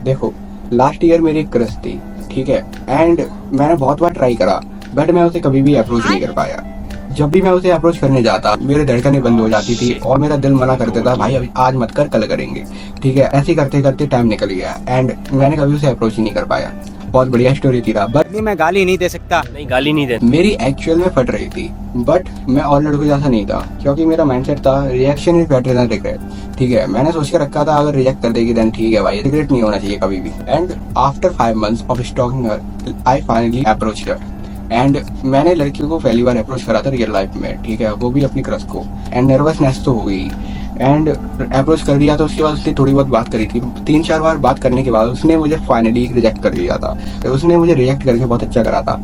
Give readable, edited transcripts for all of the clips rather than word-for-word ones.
देखो, last year मेरी एक क्रश थी, ठीक है, एंड मैंने बहुत बार ट्राई करा बट मैं उसे कभी भी अप्रोच नहीं कर पाया। जब भी मैं उसे अप्रोच करने जाता मेरे धड़कनें बंद हो जाती थी और मेरा दिल मना कर देता, भाई अभी आज मत कर, कल करेंगे। ठीक है, ऐसे करते करते टाइम निकल गया एंड मैंने कभी उसे अप्रोच ही नहीं कर पाया। बहुत बढ़िया स्टोरी थी था, बट मैं गाली नहीं दे सकता। नहीं, गाली नहीं दे। मेरी एक्चुअल में फट रही थी बट मैं और लड़कों जैसा नहीं था, क्योंकि मेरा माइंडसेट था reaction is better than regret. ठीक है, मैंने सोच के रखा था अगर रिजेक्ट कर देगी देन ठीक है भाई, रिग्रेट नहीं होना चाहिए कभी भी। And after 5 months of stalking her I finally approached her and मैंने लड़की को पहली बार अप्रोच करा था रियल लाइफ में। ठीक है, वो भी अपनी क्रश को। एंड नर्वसनेस तो हो गई एंड अप्रोच कर दिया। तो उसके बाद उसने थोड़ी बहुत बात करी थी, 3-4 बार बात करने के बाद उसने मुझे फाइनली रिजेक्ट कर दिया था। तो उसने मुझे रिजेक्ट करके बहुत अच्छा करा था,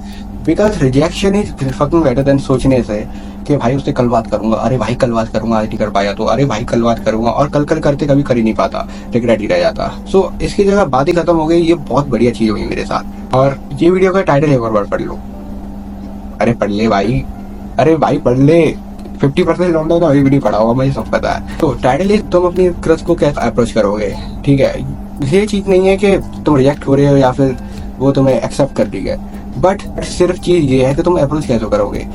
because rejection is fucking better than सोचने से कि भाई उससे कल बात करूंगा, अरे भाई कल बात करूंगा, आज नहीं कर पाया तो अरे भाई कल बात करूंगा, और कल कल करते कभी कर ही नहीं पाता, रिग्रेट ही रह जाता। सो इसकी जगह बात ही खत्म हो गई। ये बहुत बढ़िया चीज हुई मेरे साथ। और ये वीडियो का टाइटल एक बार पढ़ लो। अरे पढ़ ले भाई, अरे भाई पढ़ ले। 50% लौंडा तो अभी भी नहीं पढ़ा होगा, मुझे सब पता है। तो टाइटल इज तुम अपनी क्रश को कैसे अप्रोच करोगे। ठीक है, ये चीज नहीं है कि तुम रिजेक्ट हो रहे हो या फिर वो तुम्हें एक्सेप्ट कर दी है, बट सिर्फ चीज ये है कि तुम अप्रोच कैसे करोगे।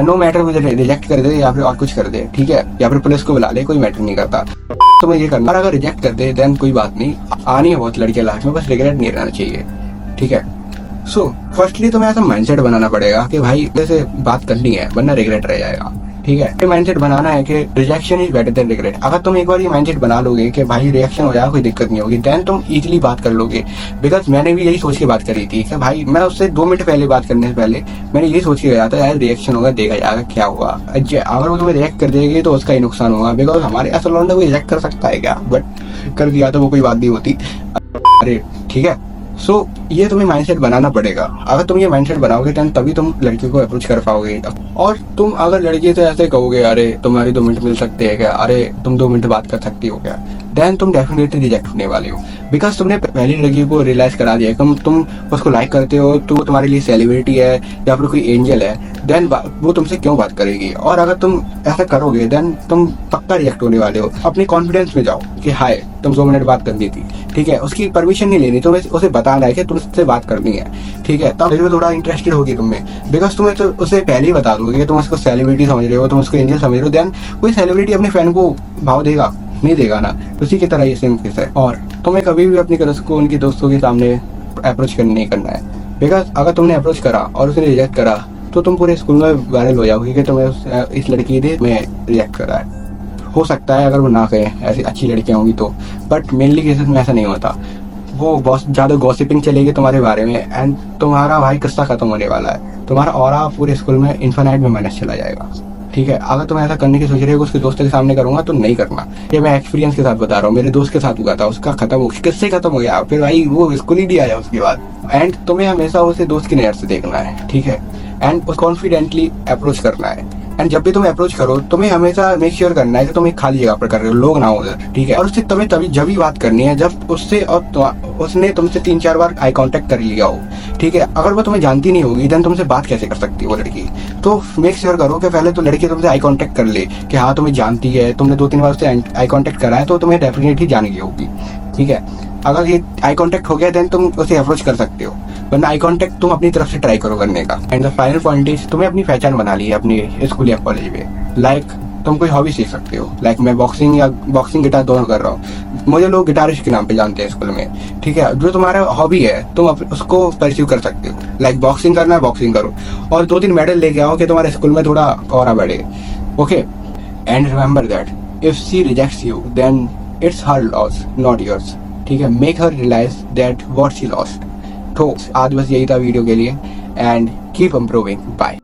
नो मैटर मुझे रिजेक्ट कर दे या फिर और कुछ कर दे, ठीक है, या फिर पुलिस को बुला ले, कोई मैटर नहीं करता। तुम्हें ये करना, और अगर रिजेक्ट कर दे देन कोई बात नहीं, आनी है बहुत लड़के लाइफ में, बस रिग्रेट नहीं रहना चाहिए। ठीक है, सो फर्स्टली तुम्हें ऐसा माइंडसेट बनाना पड़ेगा कि भाई जैसे बात करनी है वरना रिग्रेट रह जाएगा। ठीक है, ये माइंडसेट बनाना है कि rejection is better than regret. अगर तुम एक बार ये माइंडसेट बना लोगे कि भाई रिएक्शन हो जाएगा, कोई दिक्कत नहीं होगी, देन तुम इजीली बात कर लोगे। बिकॉज मैंने भी यही सोच के बात करी थी कि भाई मैं उससे 2 मिनट पहले बात करने से पहले मैंने यही सोच के गया था यार रिएक्शन होगा, देखा जाएगा क्या हुआ। अगर वो तुम्हें रिएक्ट कर देगी तो उसका ही नुकसान होगा, बिकॉज हमारे ऐसा लौंडा कोई रिजेक्ट कर सकता है क्या, बट कर दिया तो वो कोई बात नहीं होती। अरे ठीक है, सो ये तुम्हें माइंडसेट बनाना पड़ेगा। अगर तुम ये माइंडसेट बनाओगे तभी तुम लड़की को अप्रोच कर पाओगे। और तुम अगर लड़की से ऐसे कहोगे अरे तुम्हारी 2 मिनट मिल सकते हैं क्या, अरे तुम 2 मिनट बात कर सकती हो क्या, देन तुम डेफिनेटली रिजेक्ट होने वाले हो। बिकॉज तुमने पहली लड़की को रियलाइज करा दिया कि तुम उसको लाइक करते हो, तो तुम्हारे लिए सेलिब्रिटी है या फिर कोई एंजल है, देन वो तुमसे क्यों बात करेगी। और अगर तुम ऐसा करोगे देन तुम पक्का रिजेक्ट होने वाले हो। अपनी कॉन्फिडेंस में जाओ कि हाय तुम 2 मिनट बात करनी थी, ठीक है, उसकी परमिशन नहीं लेनी, तुम्हें उसे बताना है कि तुमसे बात करनी है। ठीक है, तब फिर थोड़ा इंटरेस्टेड होगी तुम्हें, बिकॉज तुम्हें तो उसे पहले ही बता दोगे कि तुम उसको सेलिब्रिटी समझ रहे हो, तुम उसको एंजल समझ रहे हो, देन कोई सेलिब्रिटी अपने फैन को भाव देगा, नहीं देगा ना। उसी की तरह ये सेम केस है। और तुम्हें कभी भी अपनी क्रश को उनके दोस्तों के सामने अप्रोच नहीं करना है, बिकॉज अगर तुमने अप्रोच करा और उसने रिजेक्ट करा तो तुम पूरे स्कूल में वायरल हो जाओगे कि तुम्हें इस लड़की ने रिजेक्ट करा है। हो सकता है अगर वो ना कहे, ऐसी अच्छी लड़कियां होंगी तो, बट मेनली केसेस में ऐसा नहीं होता। वो बहुत ज्यादा गॉसिपिंग चलेगी तुम्हारे बारे में एंड तुम्हारा भाई किस्सा खत्म होने वाला है। तुम्हारा ऑरा पूरे स्कूल में इन्फिनाइट में माइनस चला जाएगा। ठीक है, अगर तुम ऐसा करने की सोच रहे हो उसके दोस्तों के सामने करूंगा तो नहीं करना। ये मैं एक्सपीरियंस के साथ बता रहा हूँ, मेरे दोस्त के साथ हुआ था, उसका किससे खत्म हो गया, फिर भाई वो स्कूल ही नहीं आया उसके बाद। एंड तुम्हें हमेशा उसे दोस्त की नजर से देखना है, ठीक है, एंड उस कॉन्फिडेंटली अप्रोच करना है। एंड जब भी तुम अप्रोच करो तुम्हें हमेशा मेक श्योर करना है कि तुम एक खाली जगह पर कर रहे हो, लोग ना हो उधर। ठीक है, और उससे तुम्हें तभी जब भी बात करनी है जब उससे और उसने तुमसे 3-4 बार आई कांटेक्ट कर लिया हो। ठीक है, अगर वो तुम्हें जानती नहीं होगी देन तुमसे बात कैसे कर सकती है वो लड़की। तो मेक श्योर करो कि पहले तो लड़की तुमसे आई कांटेक्ट कर ले कि हाँ तुम्हें जानती है, तुमने 2-3 बार उससे आई कांटेक्ट करा है तो तुम्हें डेफिनेटली जानी होगी। ठीक है, अगर ये आई कांटेक्ट हो गया देन तुम उसे अप्रोच कर सकते हो, वरना आई कांटेक्ट तुम अपनी तरफ से ट्राई करो करने का। And the final point is तुम्हें अपनी पहचान बना ली है अपनी स्कूल या कॉलेज में। लाइक तुम कोई हॉबी सीख सकते हो, लाइक मैं बॉक्सिंग गिटार दोनों कर रहा हूँ, मुझे लोग गिटारिस्ट के नाम पे जानते हैं स्कूल में। ठीक है, जो तुम्हारा हॉबी है तुम उसको परस्यू कर सकते हो। लाइक बॉक्सिंग करना है बॉक्सिंग करो और 2-3 मेडल लेके आओ कि तुम्हारे स्कूल में थोड़ा और बढ़े। Okay, and remember that if she rejects you then it's her loss not yours. ठीक है, make her realise that what she lost. तो आज बस यही था वीडियो के लिए एंड कीप इम्प्रूविंग। बाय।